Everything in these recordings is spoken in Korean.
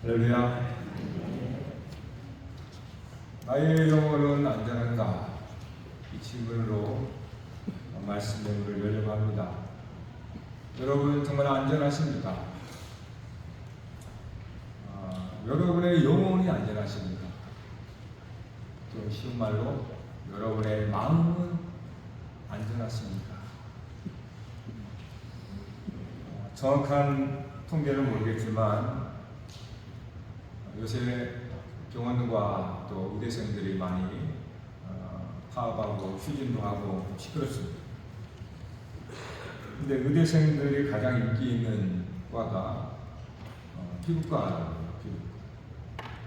할렐루야. 나의 영혼은 안전한가? 이 질문으로 말씀 내용을 열려고 합니다. 여러분 정말 안전하십니까? 여러분의 영혼이 안전하십니까? 좀 쉬운 말로 여러분의 마음은 안전하십니까? 정확한 통계는 모르겠지만 요새 병원과 또 의대생들이 많이 파업하고 휴진도 하고 시끄럽습니다. 근데 의대생들이 가장 인기 있는 과가 피부과라고.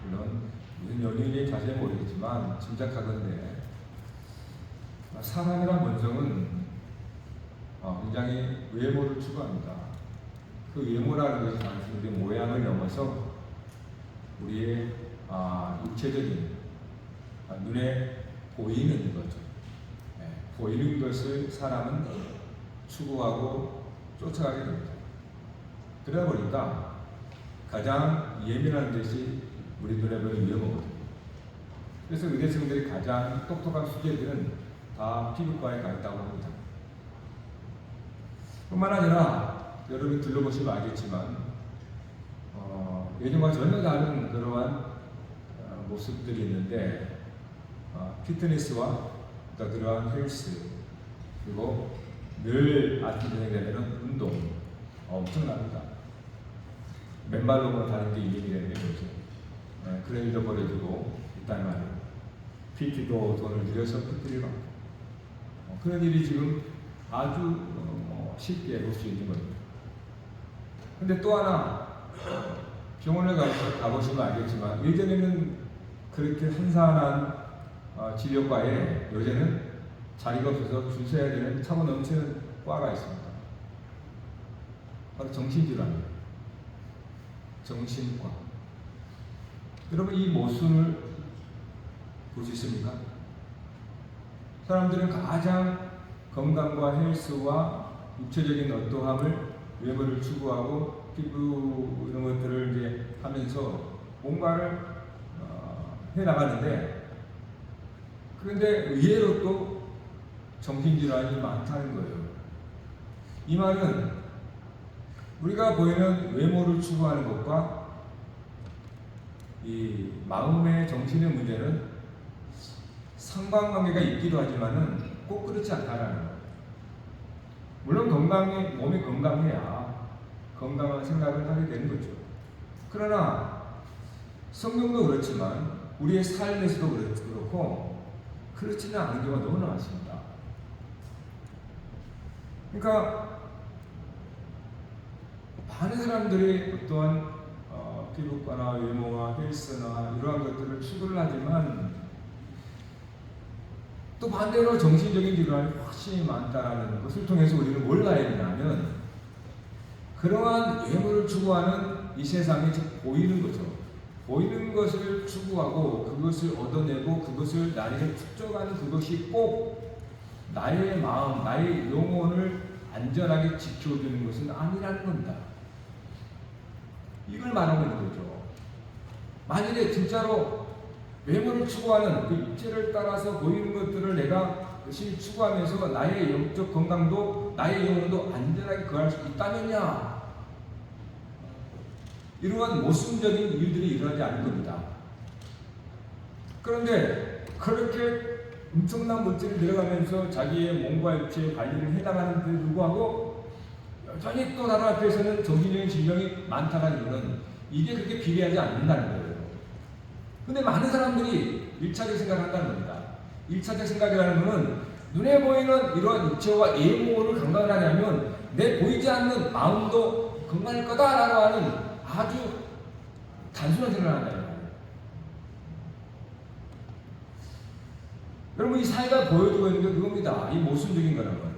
물론 무슨 연인이 자세히 모르겠지만 짐작하건대 사람이란 본성은 굉장히 외모를 추구합니다. 그 외모라는 것이 단순히 우리 모양을 넘어서 우리의 육체적인 눈에 보이는 거죠. 보이는 것을 사람은 추구하고 쫓아가게 됩니다. 그러다 보니까 가장 예민한 것이 우리 눈에 보이는 외모거든요. 그래서 의대생들이 가장 똑똑한 수재들은 다 피부과에 가 있다고 합니다. 뿐만 아니라 여러분이 둘러보시면 알겠지만 예전과 전혀 다른 그러한 모습들이 있는데 피트니스와 또 그러한 헬스 그리고 늘 아침 저녁 되면 운동 엄청납니다. 맨발로 다니는 게 유행이 되는 거죠. 그런 일도 벌어지고 있다는 말이에요. PT도 돈을 들여서 PT를 받고 그런 일이 지금 아주 쉽게 볼 수 있는 겁니다. 근데 또 하나 병원에 가보시면 알겠지만 예전에는 그렇게 한산한 진료과에 요새는 자리가 없어서 줄 서야 되는 차고 넘치는 과가 있습니다. 바로 정신질환이에요. 정신과. 여러분 이 모순을 볼 수 있습니까? 사람들은 가장 건강과 헬스와 육체적인 어떠함을 외모를 추구하고 피부 이런 것들을 이제 하면서 뭔가를 해 나가는데 그런데 의외로 또 정신질환이 많다는 거예요. 이 말은 우리가 보이는 외모를 추구하는 것과 이 마음의 정신의 문제는 상관관계가 있기도 하지만은 꼭 그렇지 않다라는 거예요. 물론 몸이 건강해야 건강한 생각을 하게 되는 거죠. 그러나 성경도 그렇지만 우리의 삶에서도 그렇고 그렇지는 않은 경우가 너무나 많습니다. 그러니까 많은 사람들이 어떠한 피부과나 외모나 헬스나 이러한 것들을 추구를 하지만 또 반대로 정신적인 질환이 훨씬 많다라는 것을 통해서 우리는 뭘 알아야 되냐면 그러한 외모를 추구하는 이 세상이 즉 보이는 거죠. 보이는 것을 추구하고 그것을 얻어내고 그것을 나에게 축적하는 그것이 꼭 나의 마음, 나의 영혼을 안전하게 지켜주는 것은 아니라는 겁니다. 이걸 말하고 있는 거죠. 만일에 진짜로 외모를 추구하는 그 입체를 따라서 보이는 것들을 내가 열심히 추구하면서 나의 영적 건강도 나의 영혼도 안전하게 거할 수 있다면야 이러한 모순적인 일들이 일어나지 않는 겁니다. 그런데 그렇게 엄청난 물질을 들어가면서 자기의 몸과 육체의 관리를 해나가는 데 불구하고 여전히 또 다른 앞에서는 정신적인 질병이 많다는 이유는 이게 그렇게 비례하지 않는다는 거예요. 근데 많은 사람들이 1차적 생각을 한다는 겁니다. 1차적 생각이라는 것은 눈에 보이는 이러한 육체와 외모를 건강을 하냐면 내 보이지 않는 마음도 건강할 거다라고 하는 아주 단순한 생각을 한다는 거예요. 여러분 이 사회가 보여주고 있는 게 그겁니다. 이 모순적인 거라는 거예요.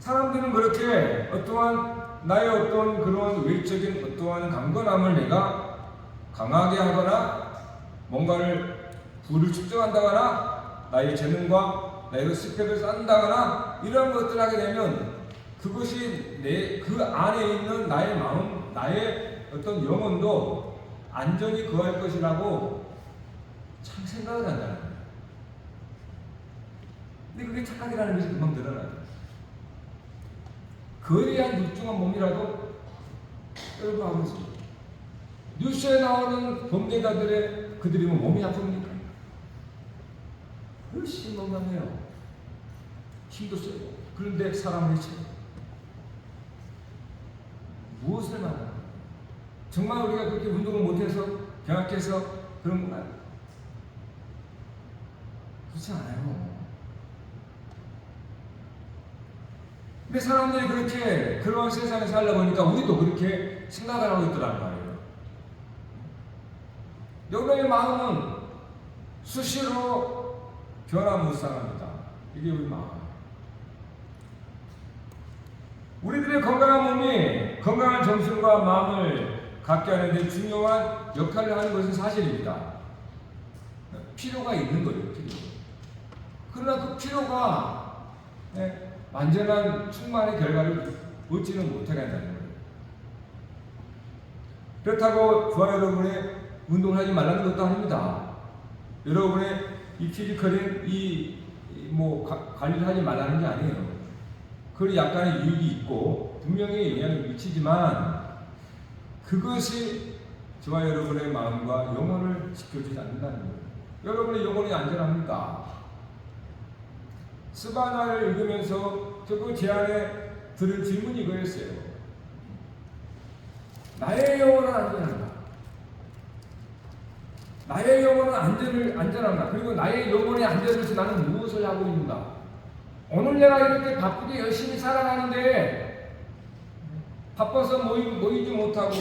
사람들은 그렇게 어떠한 나의 어떤 그런 외적인 어떠한 강건함을 내가 강하게 하거나 뭔가를 부를 축적한다거나 나의 재능과 나의 스펙을 쌓는다거나 이런 것들을 하게 되면 그것이 그 안에 있는 나의 마음 나의 어떤 영혼도 안전히 거할 것이라고 참 생각을 한다는 거예요. 근데 그게 착각이라는 것이 금방 드러나죠. 거대한 육중한 몸이라도 여러분 아버지, 뉴스에 나오는 범죄자들의 그들이 뭐 몸이 아픕니까? 훨씬 건강해요. 힘도 세고. 그런데 사람을 해쳐요. 무엇을 말하는 거예요? 정말 우리가 그렇게 운동을 못해서 병약해서 그런 건가요? 그렇지 않아요. 근데 사람들이 그렇게 그런 세상에 살다 보니까 우리도 그렇게 생각을 하고 있더란 말이에요. 여러분의 마음은 수시로 변화무쌍합니다. 이게 우리 마음. 우리들의 건강한 몸이 건강한 정신과 마음을 갖게 하는데 중요한 역할을 하는 것은 사실입니다. 필요가 있는 거예요. 필요. 그러나 그 필요가 완전한 충만의 결과를 얻지는 못하게 한다는 거예요. 그렇다고 저와 여러분의 운동을 하지 말라는 것도 아닙니다. 여러분의 이 피지컬인 관리를 하지 말라는 게 아니에요. 그건 약간의 유익이 있고 분명히 영향을 미치지만 그것이 저와 여러분의 마음과 영혼을 지켜주지 않는다는 거예요. 여러분의 영혼이 안전합니까? 스바나를 읽으면서 결국 제 안에 들은 질문이 이거였어요. 나의 영혼은 안전한가? 나의 영혼은 안전한가? 그리고 나의 영혼의 안전을 위해서 나는 무엇을 하고 있는가? 오늘 내가 이렇게 바쁘게 열심히 살아가는데 바빠서 모이지 못하고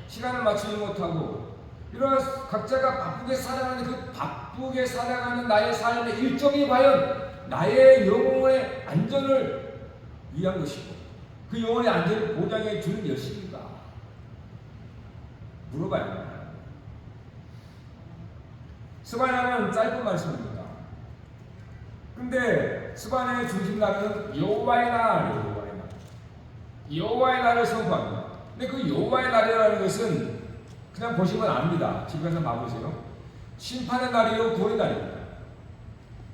시간을 맞추지 못하고 이런 각자가 바쁘게 살아가는 그 바쁘게 살아가는 나의 삶의 일정이 과연 나의 영혼의 안전을 위한 것이고 그 영혼의 안전을 보장해 주는 것입니까? 물어봐야 합니다. 스바냐는 짧은 말씀입니다. 근데 스바냐의 중심나라는 여호와의 날, 여호와의 날을 선포합니다. 근데 그 여호와의 날이라는 것은 그냥 보시면 압니다. 집에 가서 봐보세요. 심판의 날이요, 구원의 날입니다.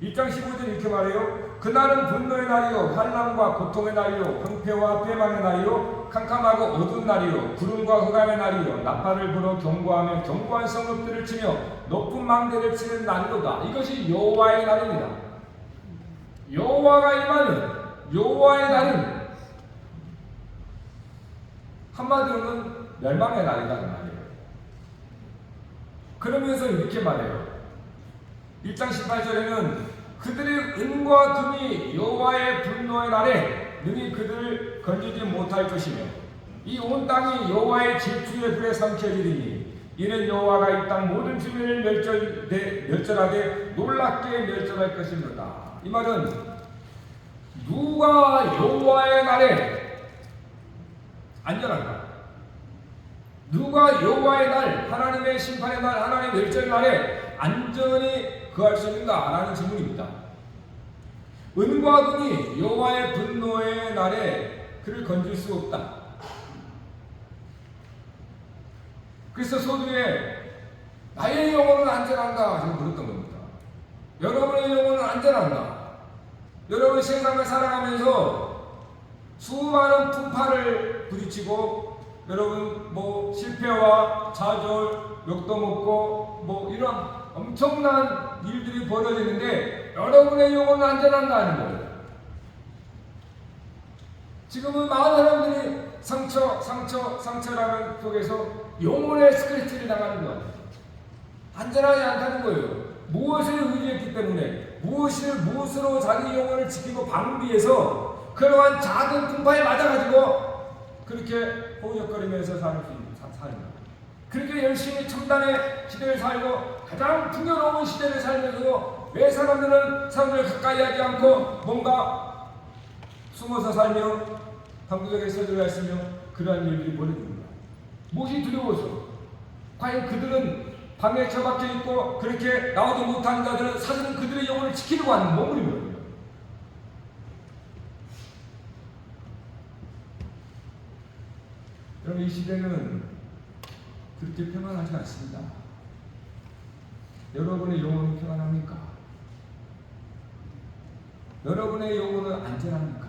1장 15절 이렇게 말해요. 그날은 분노의 날이요, 환난과 고통의 날이요, 황폐와 패망의 날이요, 캄캄하고 어두운 날이요, 구름과 흑암의 날이요, 나팔을 불어 경고하며 견고한 성읍들을 치며 높은 망대를 치는 날이로다. 이것이 여호와의 날입니다. 여호와가 임하는 여호와의 날은 한마디로는 멸망의 날이라는 말이에요. 그러면서 이렇게 말해요. 1장 18절에는 그들의 은과 금이 여호와의 분노의 날에 능히 그들을 건지지 못할 것이며 이 온 땅이 여호와의 질투의 불에 삼켜지리니 이는 여호와가 이 땅 모든 주민을 멸절하되 놀랍게 멸절할 것이로다. 이 말은 누가 여호와의 날에 안전한가? 누가 여호와의 날, 하나님의 심판의 날, 하나님의 멸절의 날에 안전히 거할 수 있는가? 라는 질문입니다. 은과 금이 여호와의 분노의 날에 그를 건질 수 없다. 그래서 소두에 나의 영혼은 안전한가? 지금 물었던 겁니다. 여러분의 영혼은 안전한가? 여러분 세상을 살아가면서 수많은 풍파를 부딪히고 여러분 실패와 좌절, 욕도 먹고 이런 엄청난 일들이 벌어지는데 여러분의 영혼은 안전한가 하는 거예요. 지금은 많은 사람들이 상처라는 속에서 영혼의 스크래치를 당하는 것 같아요. 안전하지 않다는 거예요. 무엇을 의지했기 때문에 무엇으로 자기 영혼을 지키고 방비해서 그러한 작은 풍파에 맞아가지고 그렇게 호적거리면서 사는 거예요. 그렇게 열심히 첨단의 시대를 살고 가장 풍요로운 시대를 살면서도 왜 사람들을 가까이 하지 않고 뭔가 숨어서 살며 방구석에 서들어 있으며 그러한 일들이 벌어집니다. 무엇이 두려워서? 과연 그들은 방에 처박혀 있고 그렇게 나오지 못하는 자들은 사실은 그들의 영혼을 지키려고 하는 몸부림이거든요. 여러분, 이 시대는 그렇게 평안하지 않습니다. 여러분의 영혼은 평안합니까? 여러분의 영혼은 안전합니까?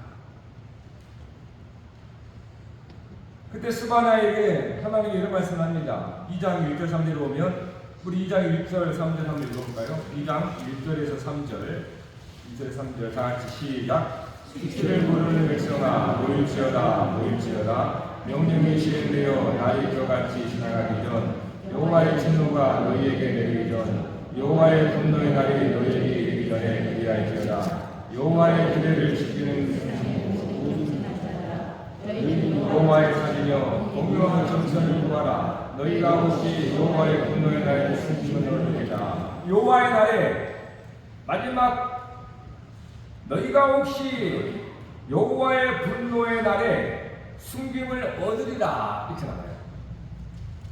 그때 스바냐에게 하나님이 이런 말씀을 합니다. 2장 1절 3절에 보면, 우리 2장 1절 3절 한번 읽어볼까요? 2장 1절에서 3절, 2절 3절 다 같이 시작. 주를 부르는 백성아 모일지어다 모일지어다. 명령이 실행되어 날이 그같이 지나가기 전, 여호와의 진노가 너희에게 내리기 전, 여호와의 분노의 날이 너희에게 이르기 전에 그리할지어다. 여호와의 규례를 지키는 여호와의 산이여 공평한 정선을 구하라. 너희가 혹시 여호와의 분노의 날에 숨기는 너희다. 여호와의 날에 마지막, 너희가 혹시 여호와의 분노의 날에 숨김을 얻으리라, 이렇게 나와요.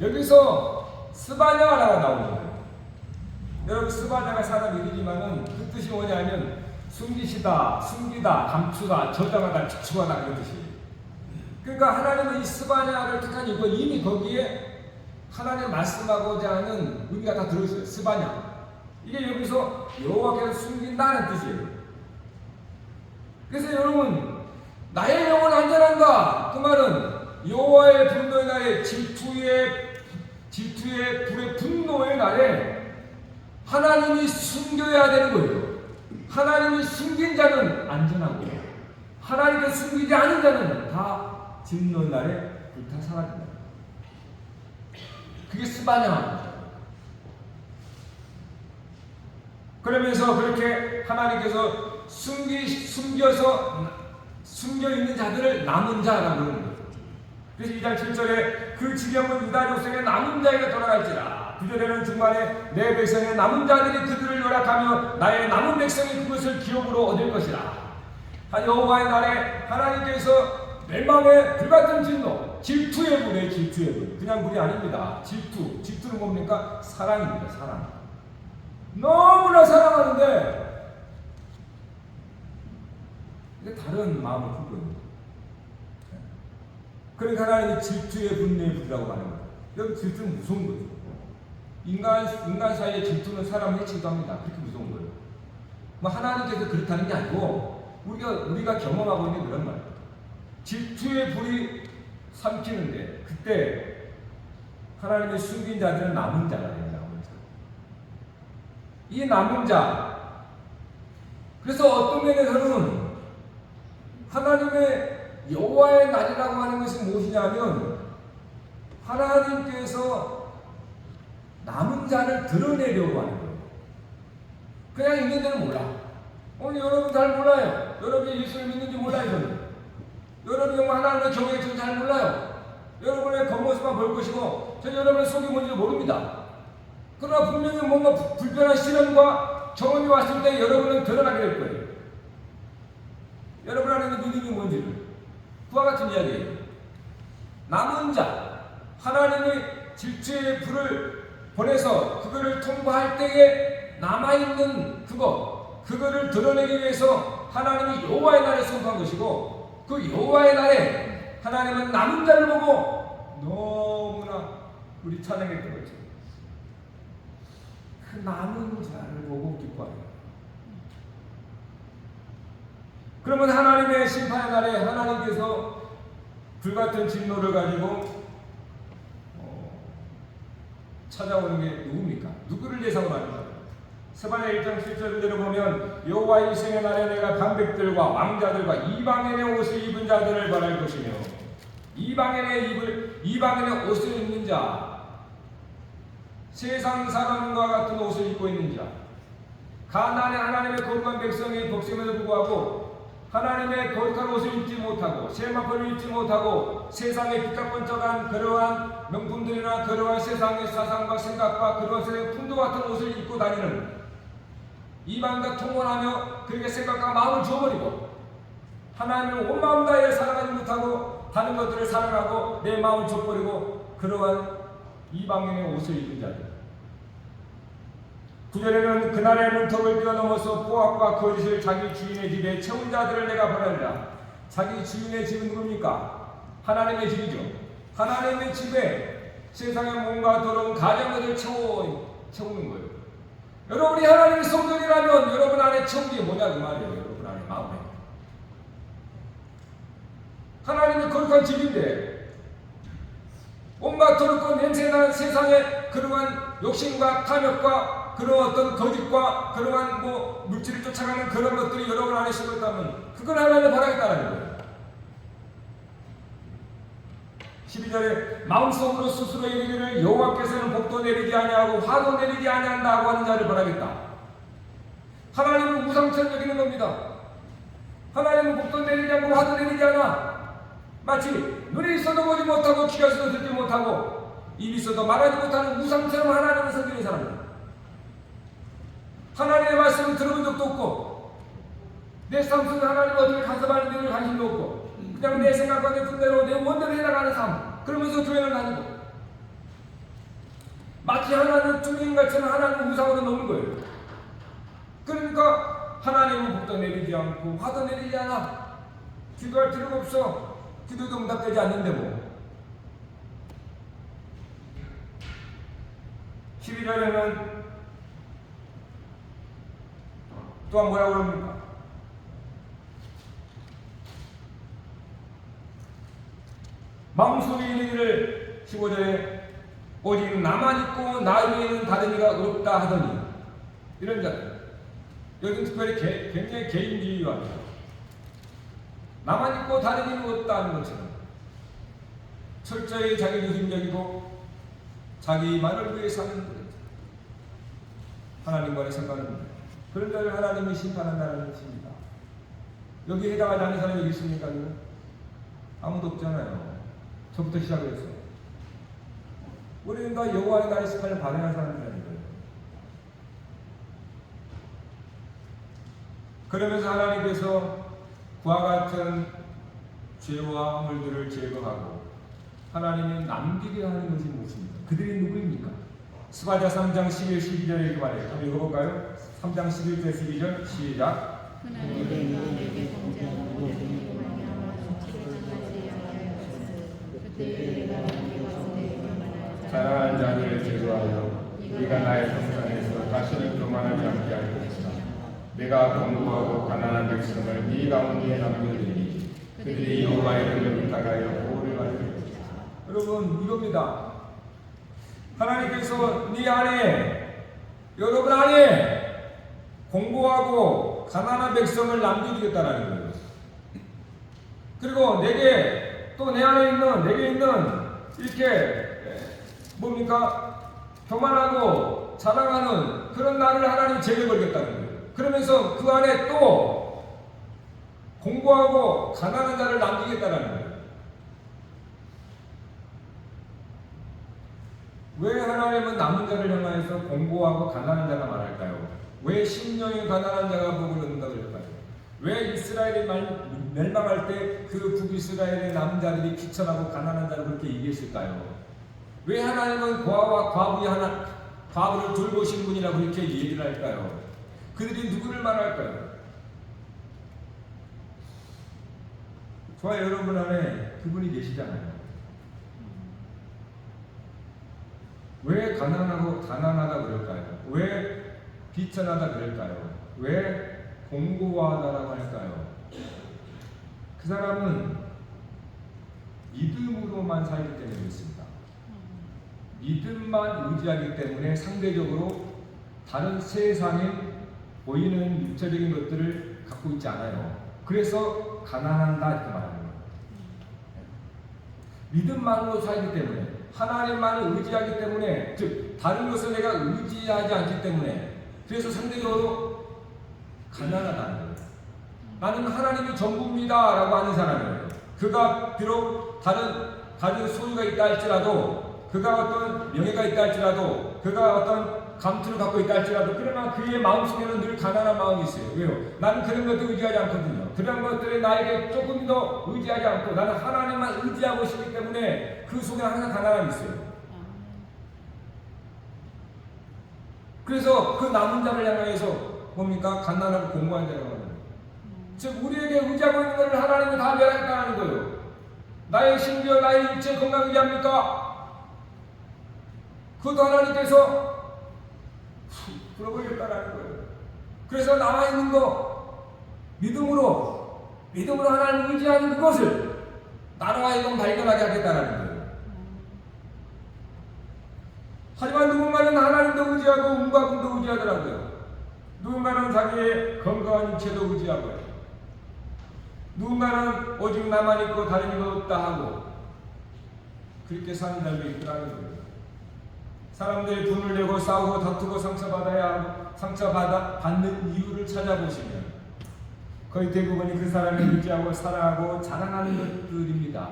여기서 스바냐라고 나오는 거예요. 여러분, 스바냐가 사람 이름이지만은 그 뜻이 뭐냐면 숨기시다, 숨기다, 감추다, 저장하다, 축축하다, 그런 뜻이에요. 그러니까 하나님은 이 스바냐를 택한 이유가 이미 거기에 하나님 말씀하고자 하는 의미가 다 들어있어요. 스바냐. 이게 여기서 여호와께서 숨긴다는 뜻이에요. 그래서 여러분, 나의 영혼 안전한가? 그 말은 여호와의 분노의 날에, 질투의 불의 분노의 날에 하나님이 숨겨야 되는 거예요. 하나님이 숨긴 자는 안전하고, 하나님께 숨기지 않은 자는 다 진노의 날에 불타 사라진다. 그게 스바냐. 그러면서 그렇게 하나님께서 숨겨 있는 자들을 남은 자라고 하는 거예요. 그래서 2장 7절에 그 지경은 유다 족속의 남은 자에게 돌아갈지라. 9절에는 중간에 내 백성의 남은 자들이 그들을 요락하며 나의 남은 백성이 그것을 기업으로 얻을 것이라. 여호와의 날에 하나님께서 멸망의 불같은 진노, 질투의 불에, 질투의 불. 그냥 불이 아닙니다. 질투는 뭡니까? 사랑입니다. 사랑. 너무나 사랑하는데 다른 마음을 품고 있는 거예요. 그러니까 하나님이 질투의 분노의 불이라고 말하는 거예요. 여러분, 질투는 무서운 거죠. 인간 사이의 질투는 사람을 해치기도 합니다. 그렇게 무서운 거예요. 뭐 하나님께서 그렇다는 게 아니고 우리가 경험하고 있는 그런 말이에요. 질투의 불이 삼키는데 그때 하나님의 숨긴 자들은 남은 자가 됩니다. 이 남은 자, 그래서 어떤 면에서는 하나님의 여호와의 날이라고 하는 것이 무엇이냐면 하나님께서 남은 자를 드러내려고 하는 거예요. 그냥 있는 데는 몰라. 오늘 여러분 잘 몰라요. 여러분이 예수를 믿는지 몰라요. 저는. 여러분이 정말 하나님의 경외에 좀 잘 몰라요. 여러분의 겉모습만 볼 것이고 저 여러분의 속이 뭔지 모릅니다. 그러나 분명히 뭔가 불편한 시련과 정원이 왔을 때 여러분은 드러나게 될 거예요. 여러분 안에 있는 믿음이 뭔지를. 그와 같은 이야기예요. 남은 자, 하나님의 질투의 불을 보내서 그거를 통과할 때에 남아있는 그거를 드러내기 위해서 하나님이 여호와의 날에 선포한 것이고, 그 여호와의 날에 하나님은 남은 자를 보고 너무나 우리 찬양했던 거죠. 그 남은 자를 보고 기뻐해요. 그러면 하나님의 심판의 날에 하나님께서 불같은 진노를 가지고 찾아오는 게 누굽니까? 누구를 예상합니까? 스바냐 1장 7절대로 보면 여호와의 일생의 날에 내가 방백들과 왕자들과 이방인의 옷을 입은 자들을 벌할 것이며, 이방인의 옷을 입는 자, 세상 사람과 같은 옷을 입고 있는 자, 가나안의 하나님의 거룩한 백성의 복심에도 불구하고 하나님의 거룩한 옷을 입지 못하고 세마포를 입지 못하고 세상에 삐까뻔쩍한 그러한 명품들이나 그러한 세상의 사상과 생각과 그러한 세상의 풍도 같은 옷을 입고 다니는 이방인과 통혼하며 그렇게 생각과 마음을 줘버리고 하나님을 온 마음 다해 사랑하지 못하고 다른 것들을 사랑하고 내 마음을 줘버리고 그러한 이방인의 옷을 입은 자들. 9절에는 그날의 문턱을 뛰어넘어서 포악과 거짓을 자기 주인의 집에 채운 자들을 내가 벌하리라. 자기 주인의 집은 누굽니까? 하나님의 집이죠. 하나님의 집에 세상의 몸과 더러운 가정들을 채우는 거예요. 여러분이 하나님의 성전이라면 여러분 안에 채운 게 뭐냐 그 말이에요. 여러분 안에 마음에. 하나님의 거룩한 집인데 온갖 더럽고 냄새나는 세상의 그러한 욕심과 탐욕과 그런 어떤 거짓과 그러한 물질을 쫓아가는 그런 것들이 여러분 안에 심었다면 그걸 하나님을 바라겠다는 거예요. 12절에 마음속으로 스스로 이르기를 여호와께서는 복도 내리지 아니하고 화도 내리지 아니한다고 하는 자를 바라겠다. 하나님은 우상처럼 여기는 겁니다. 하나님은 복도 내리지 않고 화도 내리지 않아. 마치 눈이 있어도 보지 못하고 귀가 있어도 듣지 못하고 입이 있어도 말하지 못하는 우상처럼 하나님을 섬기는 사람입니다. 하나님의 말씀을 들어본 적도 없고 내 삶 속에 하나님을 어떻게 간섭하는 데는 관심도 없고 그냥 내 생각과 내 뜻대로 내 원대로 해나가는 삶 그러면서 교회를 다니고 마치 하나님 주님같이는 하나님 우상으로 노는 거예요. 그러니까 하나님은 복도 내리지 않고 화도 내리지 않아. 기도할 필요가 없어. 기도도 응답되지 않는데 뭐. 12절에는 또한 뭐라고 합니까? 마음속에 이르기를 15절에 오직 나만 있고 나 외에는 다른 이가 없다 하더니 이런 자들 여기는 특별히 굉장히 개인주의와 나만 있고 다른 이는 없다 하는 것처럼 철저히 자기 중심적이고 자기만을 위해 사는 것 하나님과의 상관은 그런 자를 하나님이 심판한다는 것입니다. 여기에 해당하지 않는 사람이 여기 있습니까? 아무도 없잖아요. 저부터 시작을 했어요. 우리는 다 여호와의 날의 심판을 발행한 사람이라는 거예요. 그러면서 하나님께서 그와 같은 죄와 허물들을 제거하고 하나님이 남기게 하는 것이 무엇입니까? 그들이 누구입니까? 스가랴 3장 11, 12절에 이렇게 말해요. 한번 읽어볼까요? 3장 11절 12절 시작. 자랑하는 자들을 제거하여 네가 나의 성산에서 다시는 교만하지 않게 할 것이다. 내가 공고하고 가난한 백성을 네 가운데 남겨두니 그들이 여호와의 이름을 부탁하여 보호를 받을 것이다. 여러분 이겁니다. 하나님께서 네 안에 여러분 안에 공고하고 가난한 백성을 남겨두겠다라는 거예요. 그리고 내게 또 내 안에 있는 내게 있는 이렇게 뭡니까? 교만하고 자랑하는 그런 나를 하나님 제거해버리겠다는 거예요. 그러면서 그 안에 또 공고하고 가난한 자를 남기겠다는 거예요. 왜 하나님은 남은 자를 향하여서 공고하고 가난한 자가 말할까요? 왜 심령이 가난한 자가 복을 얻는다고 할까요? 왜 이스라엘이 멸망할 때 그 북이스라엘의 남은 자들이 비천하고 가난한 자를 그렇게 얘기했을까요? 왜 하나님은 고아와 과부를 돌보신 분이라고 그렇게 얘기를 할까요? 그들이 누구를 말할까요? 저와 여러분 안에 그분이 계시잖아요. 왜 가난하다 그럴까요? 왜 비천하다 그럴까요? 왜 공고하다라고 할까요? 그 사람은 믿음으로만 살기 때문에 그렇습니다. 믿음만 의지하기 때문에 상대적으로 다른 세상에 보이는 육체적인 것들을 갖고 있지 않아요. 그래서 가난한다 이렇게 말하는 거예요. 믿음만으로 살기 때문에 하나님만을 의지하기 때문에 즉 다른 것을 내가 의지하지 않기 때문에 그래서 상대적으로 가난하다는 거예요. 나는 하나님이 전부입니다 라고 하는 사람이에요. 그가 비록 다른 소유가 있다 할지라도 그가 어떤 명예가 있다 할지라도 그가 어떤 감투를 갖고 있다 할지라도 그러나 그의 마음속에는 늘 가난한 마음이 있어요. 왜요? 나는 그런 것들 의지하지 않거든요. 그런 것들에 나에게 조금 더 의지하지 않고 나는 하나님만 의지하고 싶기 때문에 그 속에 항상 가난함이 있어요. 그래서 그 남은 자를 향해서 뭡니까? 가난하고 공고한 자라고 하는 거예요. 즉 우리에게 의지하고 있는 것을 하나님이 다 멸하겠다는 거예요. 나의 심지어 나의 육체 건강을 위합니까? 그것도 하나님께서 풀어버리겠다라는 거예요. 그래서 나와 있는 거 믿음으로 하나님을 의지하는 그것을 나로 하여금 발견하게 하겠다라는 거예요. 하지만 누군가는 하나님도 의지하고 운과 금도 의지하더라고요. 누군가는 자기의 건강한 육체도 의지하고요. 누군가는 오직 나만 있고 다른 이가 없다 하고 그렇게 사는 날도 있더라는 거예요. 사람들이 분을 내고 싸우고 다투고 상처받는 이유를 찾아보시면 거의 대부분이 그 사람을 의지하고 사랑하고 자랑하는 것들입니다.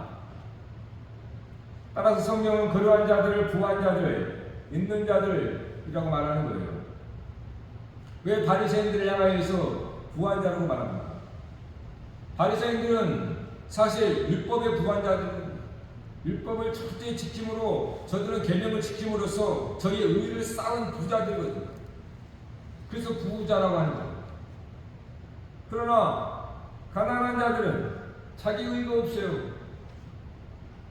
따라서 성경은 그러한 자들을 부한 자들, 있는 자들이라고 말하는 거예요. 왜 바리새인들을 향하여서 부한 자라고 말합니까? 바리새인들은 사실 율법의 부한 자들입니다. 율법을 철저히 지킴으로 저들은 계명을 지킴으로써 저희의 의를 쌓은 부자들이거든요. 그래서 부자라고 하는 거예요. 그러나 가난한 자들은 자기 의가 없어요.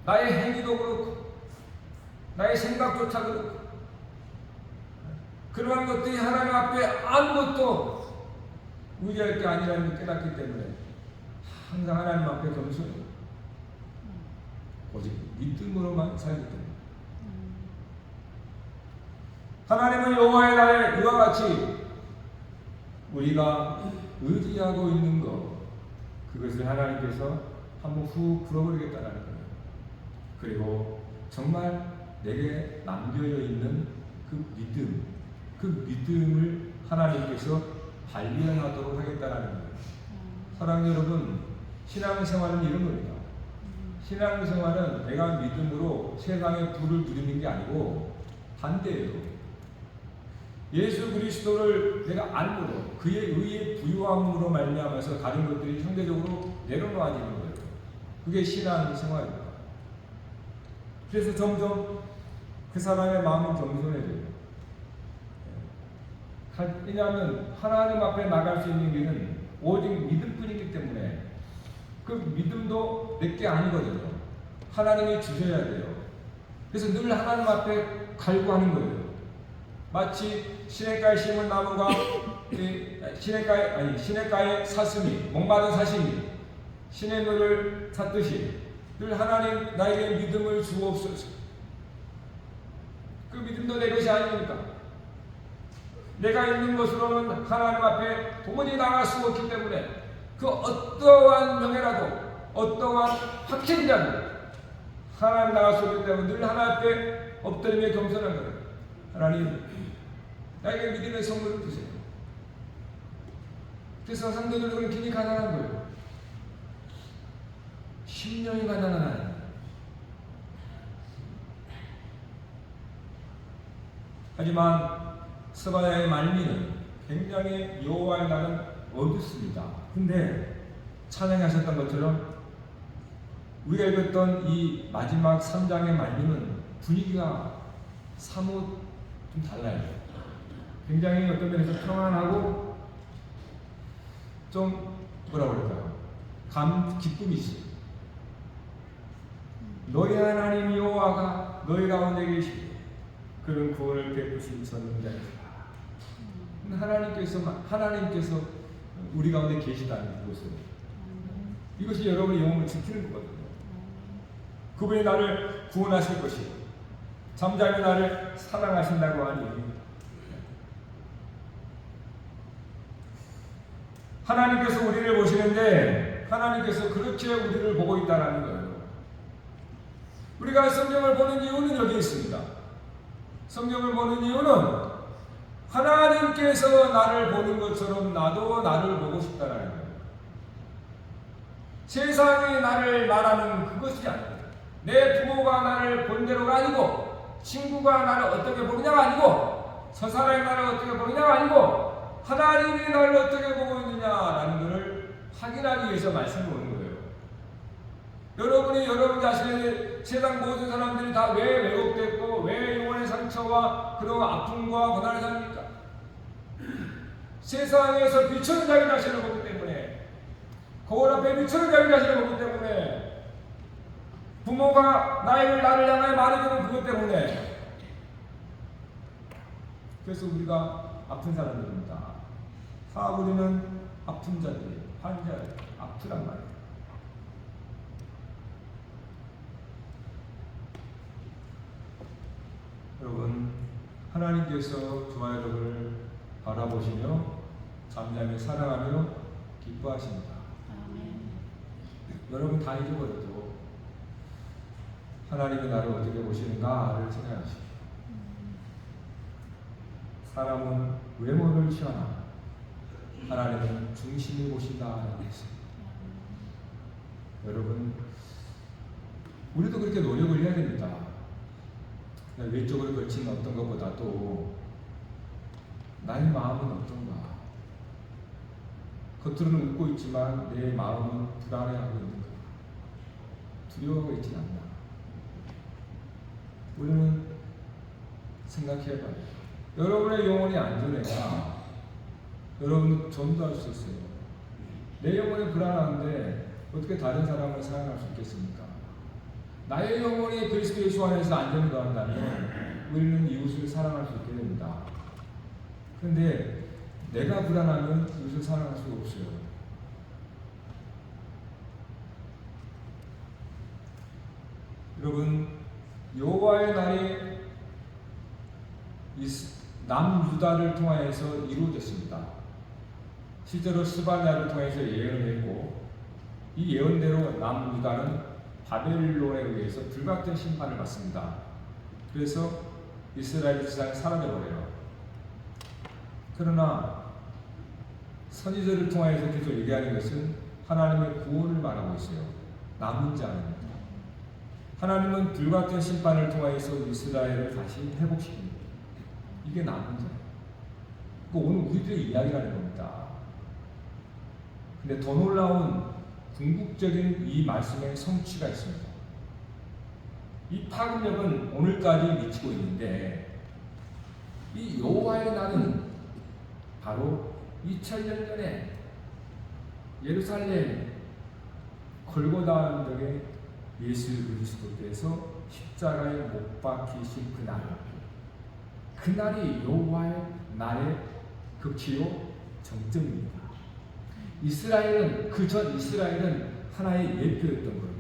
나의 행위도 그렇고 나의 생각조차 그렇고 그러한 것들이 하나님 앞에 아무것도 의지할 게 아니라는 걸 깨닫기 때문에 항상 하나님 앞에 겸손해요. 오직 믿음으로만 살기 때문에. 하나님은 여호와의 날에 이와 같이 우리가 의지하고 있는 것, 그것을 하나님께서 한번 훅 풀어버리겠다는 거예요. 그리고 정말 내게 남겨져 있는 그 믿음을 하나님께서 발견하도록 하겠다는 거예요. 사랑하는 여러분, 신앙생활은 이런 겁니다. 신앙생활은 내가 믿음으로 세상의 불을 누리는 게 아니고 반대예요. 예수 그리스도를 내가 알므로 그의 의의 부유함으로 말미암아서 다른 것들이 상대적으로 내려놓아지는 거예요. 그게 신앙생활입니다. 그래서 점점 그 사람의 마음은 겸손해져요. 왜냐하면 하나님 앞에 나갈 수 있는 길은 오직 믿음뿐이기 때문에 그 믿음도 내게 아니거든요. 하나님이 주셔야 돼요. 그래서 늘 하나님 앞에 갈구하는 거예요. 마치 시냇가에 심은 나무가 시냇가에 사슴이 목마른 사슴이 시냇물을 찾듯이 늘 하나님 나에게 믿음을 주옵소서. 그 믿음도 내 것이 아닙니까? 내가 있는 것으로는 하나님 앞에 도무지 나갈 수 없기 때문에 그 어떠한 명예라도 어떠한 확신자도 하나님 나갈 수 없기 때문에 늘 하나님 앞에 엎드리며 겸손한 거예요. 하나님 나에게 믿음의 선물을 주세요. 그래서 상대적으로 굉장히 가난한 거예요. 10년이 가난한 하나님. 하지만 스바야의 말미는 굉장히 여호와의 날은 어둡습니다. 근데 찬양하셨던 것처럼 우리가 읽었던 이 마지막 3장의 말미는 분위기가 사뭇 좀 달라요. 굉장히 어떤 면에서 평안하고 좀 뭐라고 그럴까요? 기쁨이지. 너희 하나님 여호와가 너희 가운데 계시고 그런 구원을 베푸신 전능자이시다. 하나님께서 우리 가운데 계시다는 것은 이것이 여러분의 영혼을 지키는 거거든요. 그분이 나를 구원하실 것이고 잠잠히 나를 사랑하신다고 하니 하나님께서 우리를 보시는데 하나님께서 그렇게 우리를 보고 있다는 거예요. 우리가 성경을 보는 이유는 여기 있습니다. 성경을 보는 이유는 하나님께서 나를 보는 것처럼 나도 나를 보고 싶다는 거예요. 세상이 나를 말하는 그것이 아니에요. 내 부모가 나를 본 대로가 아니고 친구가 나를 어떻게 보느냐가 아니고 저 사람이 나를 어떻게 보느냐가 아니고 하나님이 나를 어떻게 보고 있느냐라는 것을 확인하기 위해서 말씀을 오는 거예요. 여러분이 여러분 자신의 세상 모든 사람들이 다 왜 왜곡됐고 왜 영혼의 상처와 그런 아픔과 고난을 삽니까? 세상에서 비추는 자기 자신을 보기 때문에 거울 앞에 비추는 자기 자신을 보기 때문에 부모가 나를 향하여 말해주는 그것 때문에. 그래서 우리가 아픈 사람들입니다. 다 우리는 아픈 자들이에요. 환자예요. 아프란 말이에요. 여러분, 하나님께서 저와 여러분을 바라보시며 잠잠히 사랑하며 기뻐하십니다. 아멘. 여러분 다 잊어버려도 하나님이 나를 어떻게 보시는가를 생각하십시오. 사람은 외모를 취하나 하나님은 중심을 보신다라고 했습니다. 여러분, 우리도 그렇게 노력을 해야 됩니다. 외적으로 걸친 어떤 것보다도 나의 마음은 어떤가. 겉으로는 웃고 있지만 내 마음은 불안해하고 있는가. 두려워하고 있지 않나. 우리는 생각해봐요. 여러분의 영혼이 안전해야 여러분은 전도할 수 있어요. 내 영혼이 불안한데 어떻게 다른 사람을 사랑할 수 있겠습니까? 나의 영혼이 그리스도 예수 안에서 안전을 더한다면 우리는 이웃을 사랑할 수 있게 됩니다. 그런데 내가 불안하면 이웃을 사랑할 수가 없어요. 여러분, 여호와의 날이 남유다를 통하여서 이루어졌습니다. 실제로 스바냐를 통해서 예언을 했고, 이 예언대로 남유다는 바벨론에 의해서 불같은 심판을 받습니다. 그래서 이스라엘 세상이 사라져버려요. 그러나 선지자를 통하여서 계속 얘기하는 것은 하나님의 구원을 말하고 있어요. 남은 자입니다. 하나님은 불같은 심판을 통하여서 이스라엘을 다시 회복시킵니다. 이게 남은 자예요. 오늘 우리들의 이야기라는 겁니다. 근데 더 놀라운 궁극적인 이 말씀의 성취가 있습니다. 이 파급력은 오늘까지 미치고 있는데, 이 여호와의 날은 바로 2000년 전에 예루살렘 골고다 언덕에 예수 그리스도께서 십자가에 못 박히신 그 날, 그날이 여호와의 날의 극치요 정점입니다. 이스라엘은, 그 전 이스라엘은 하나의 예표였던 거예요.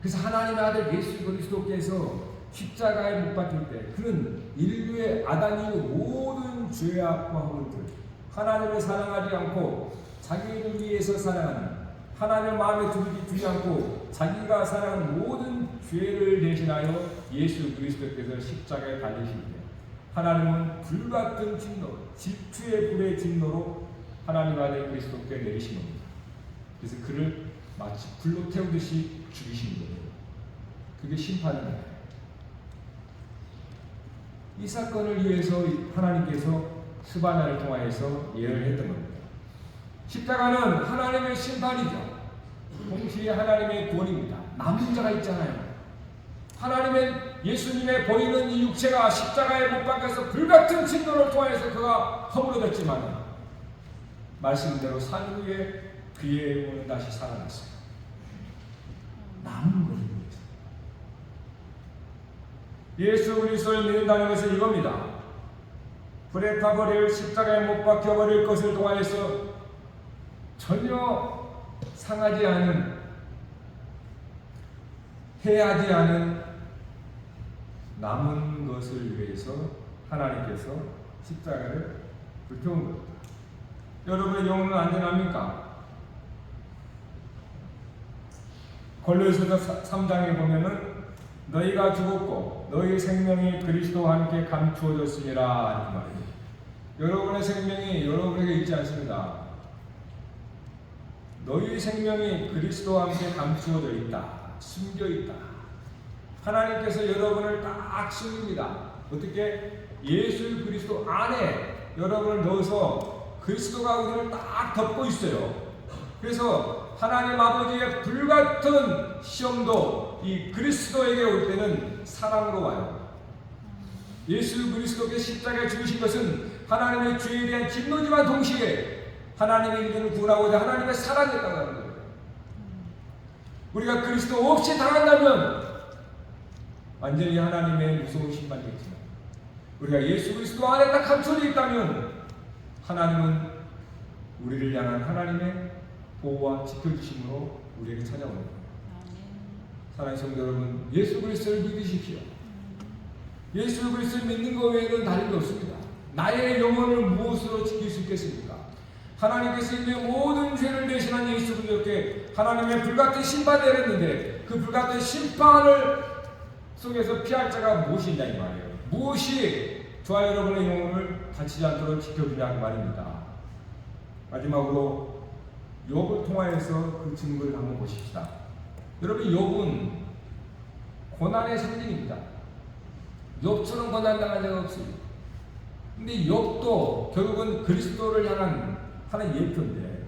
그래서 하나님의 아들 예수 그리스도께서 십자가에 못 박힐 때 그는 인류의 아담 이후 모든 죄악과 허물들, 하나님을 사랑하지 않고 자기를 위해서 사랑하는, 하나님의 마음에 두지 않고 자기가 사랑하는 모든 죄를 대신하여 예수 그리스도께서 십자가에 달리실 때 하나님은 불같은 진노, 질투의 불의 진노로 하나님 아들 그리스도께 내리신 겁니다. 그래서 그를 마치 불로 태우듯이 죽이신 거예요. 그게 심판이에요. 이 사건을 위해서 하나님께서 스바냐를 통하여서 예언을 했던 겁니다. 십자가는 하나님의 심판이죠. 동시에 하나님의 구원입니다. 남은 자가 있잖아요. 하나님의 예수님의 보이는 이 육체가 십자가에 못 박혀서 불같은 진노를 통하여서 그가 허물어졌지만 말씀대로 산 후에 그의 영혼은 다시 살아났어요. 남은 것을 위해서. 예수 그리스도를 믿는다는 것은 이겁니다. 불에 타버릴, 십자가에 못 박혀버릴 것을 통하여서 전혀 상하지 않은, 해하지 않은 남은 것을 위해서 하나님께서 십자가를 불태운 겁니다. 여러분의 영혼은 안전합니까? 골로새서 3장에 보면은 너희가 죽었고 너희 생명이 그리스도와 함께 감추어졌으니라 이렇게 말해요. 여러분의 생명이 여러분에게 있지 않습니다. 너희 생명이 그리스도와 함께 감추어져 있다, 숨겨 있다. 하나님께서 여러분을 딱 숨깁니다. 어떻게? 예수 그리스도 안에 여러분을 넣어서 그리스도가 우리를 딱 덮고 있어요. 그래서 하나님 아버지의 불같은 시험도 이 그리스도에게 올 때는 사랑으로 와요. 예수 그리스도께 십자가에 죽으신 것은 하나님의 죄에 대한 진노지만 동시에 하나님의 인간을 구원하고자 하나님의 사랑이었다는 거예요. 우리가 그리스도 없이 당한다면 완전히 하나님의 무서운 심판이겠지만, 우리가 예수 그리스도 안에 딱 감춰져 있다면 하나님은 우리를 향한 하나님의 보호와 지켜주심으로 우리에게 찾아옵니다. 사랑하는 성도 여러분, 예수 그리스도를 믿으십시오. 예수 그리스도를 믿는 것 외에는 다른 게 없습니다. 나의 영혼을 무엇으로 지킬 수 있겠습니까? 하나님께서 이제 모든 죄를 대신한 예수 그리스도께 하나님의 불같은 심판을 내렸는데, 그 불같은 심판을 속에서 피할 자가 무엇이 있냐 이 말이에요. 무엇이 저와 여러분의 영혼을 다치지 않도록 지켜주냐 그 말입니다. 마지막으로 욥을 통하여서 그 증거를 한번 보십시다. 여러분, 욥은 고난의 상징입니다. 욥처럼 고난당한 자가 없습니다. 근데 욥도 결국은 그리스도를 향한 하나의 예표인데,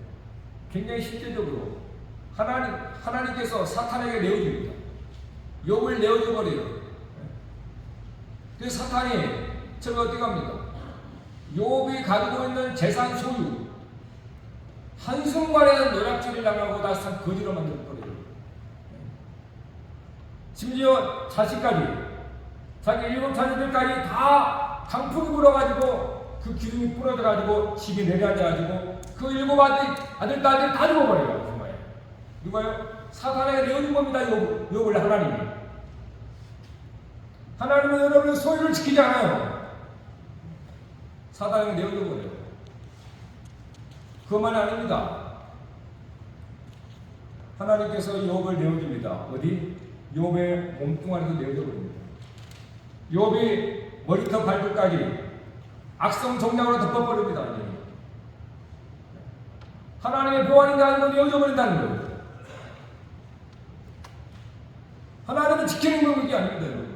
굉장히 실제적으로 하나님께서 사탄에게 내어줍니다. 욥을 내어줘 버려요. 그래서 사탄이 처음에 어떻게 합니까? 욥이 가지고 있는 재산 소유 한순간에 노략질을 당하고 다 거지로 만들어버려요. 심지어 자식까지, 자기 7 자녀들까지 다 강풍이 불어가지고 그 기둥이 부러져가지고 집이 내려앉아가지고 그 7 아들, 딸들 다 죽어버려요. 정말. 누가요? 사탄에게 내어준 겁니다. 욥을 하나님이. 하나님은 여러분의 소유를 지키지 않아요. 사탄에게 내어준 거예요. 그것만 아닙니다. 하나님께서 욥을 내어줍니다. 어디? 욥의 몸뚱아리도 내어줘버립니다. 욥이 머리부터 발끝까지 악성 정략으로 덮어버립니다. 하나님의 보안이 아닌 걸 내어줘버린다는 거예요. 하나님은 지키는 법이 아닙니다.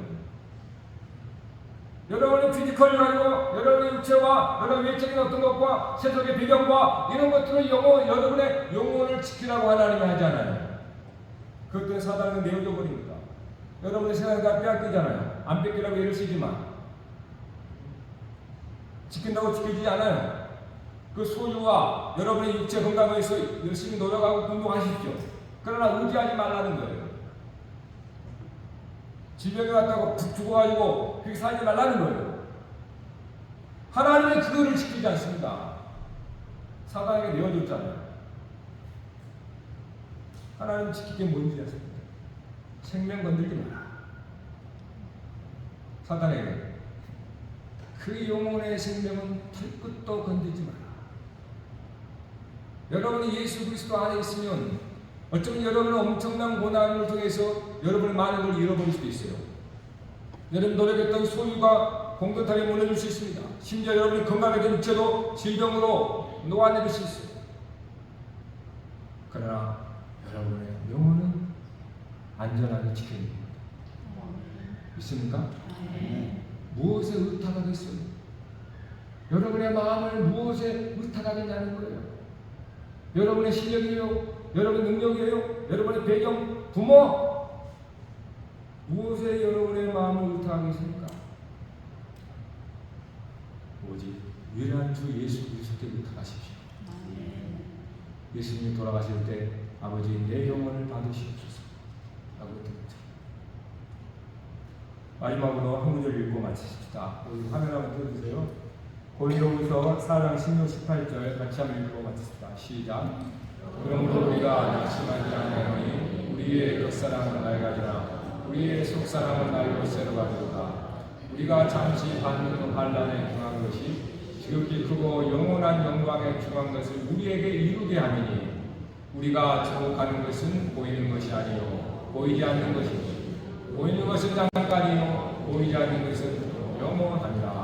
여러분의 피지컬을 가지고 여러분의 육체와 여러분의 외적인 어떤 것과 세속의 배경과 이런 것들을 여러분의 영혼을 지키라고 하나님이 하잖아요. 그것들은 사단은 내어줘 버립니다. 여러분의 세상을 다 빼앗기잖아요. 안 뺏기라고 애를 쓰지만 지킨다고 지켜지지 않아요. 그 소유와 여러분의 육체 건강을 위해서 열심히 노력하고 운동하십시오. 그러나 의지하지 말라는 거예요. 질병에 왔다고 푹 죽어가지고 그렇게 살지 말라는 거예요. 하나님은 그거를 지키지 않습니다. 사단에게 내어줬잖아요. 하나님 지킬 게 뭔지 아십니까? 생명 건들지 마라. 사단에게 그 영혼의 생명은 털끝도 건들지 마라. 여러분이 예수 그리스도 안에 있으면 어쩌면 여러분은 엄청난 고난을 통해서 여러분의 많은 걸 잃어버릴 수도 있어요. 여러분 노력했던 소유가 공동타에 무너질 수 있습니다. 심지어 여러분이 건강해진 육체도 질병으로 녹아내릴 수 있어요. 그러나 여러분의 영혼은 안전하게 지켜야 됩니다. 있습니까? 무엇에 의탁하겠어요? 여러분의 마음을 무엇에 의탁하겠냐는 거예요. 여러분의 실력이에요? 여러분의 능력이에요? 여러분의 배경, 부모? 무엇에 여러분의 마음을 의탁하겠습니까? 오직 위대한 주 예수 그리스도께 의탁하십시오. 예수님이 돌아가실 때 아버지 내 영혼을 받으시옵소서 라고 했습니다. 마지막으로 한 구절 읽고 마치십시다. 우리 화면 한번 띄워주세요. 고린도후서 4장 16, 18절 같이 한번 읽고 마치십시다. 시작. 그러므로 우리가 낙심하지 아니하노니 우리의 겉사람은 낡아지나 우리의 속사람은 날로 새로가리로다. 우리가 잠시 받는 환난에 중한 것이 지극히 크고 영원한 영광에 중한 것을 우리에게 이루게 하느니 우리가 주목하는 것은 보이는 것이 아니요 보이지 않는 것이니 보이는 것은 잠깐이요 보이지 않는 것은 영원하니라.